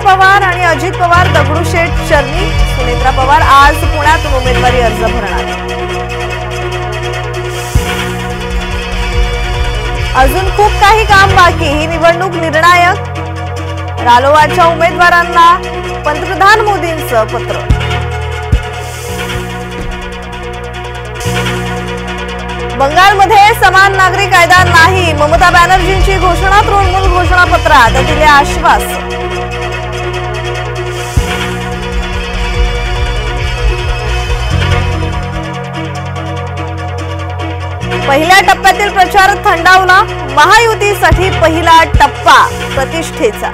पवार आणि अजित पवार दगडूशेठ चरणी। सुनेत्रा पवार आज पुण्यातून उमेदवारी अर्ज भरणार। अजून खूप काही काम बाकी, ही निवडणूक निर्णायक। रालोआच्या उमेदवारांना पंतप्रधान मोदींचं पत्र। बंगालमध्ये समान नागरी कायदा नाही, ममता बॅनर्जींची घोषणा। तृणमूल घोषणापत्रात दिले आश्वासन। पहिल्या टप्प्यातील प्रचार थंडावला, महायुतीसाठी पहिला टप्पा प्रतिष्ठेचा।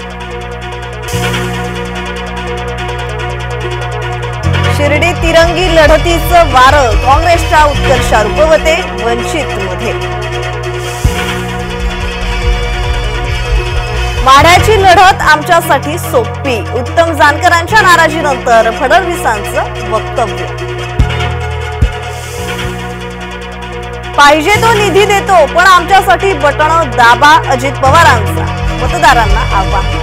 शिर्डी तिरंगी लढतीचं वारं, काँग्रेसच्या उत्कर्षा रुपवते वंचितमध्ये। माढ्याची लढत आमच्यासाठी सोपी, उत्तम जानकरांच्या नाराजीनंतर फडणवीसांचं वक्तव्य। पाहिजे तो निधी देतो, पण आमच्यासाठी बटण दाबा, अजित पवारांचा मतदारांना आवाहन।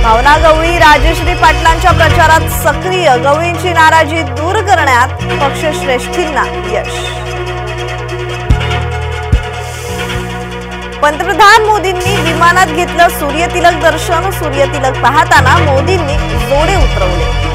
भावना गवळी राजश्री पाटलांच्या प्रचारात सक्रिय, गवळींची नाराजी दूर करण्यात पक्षश्रेष्ठींना यश। पंतप्रधान मोदींनी विमानात घेतलं सूर्यतिलक दर्शन, सूर्यतिलक पाहताना मोदींनी जोडे उतरवले।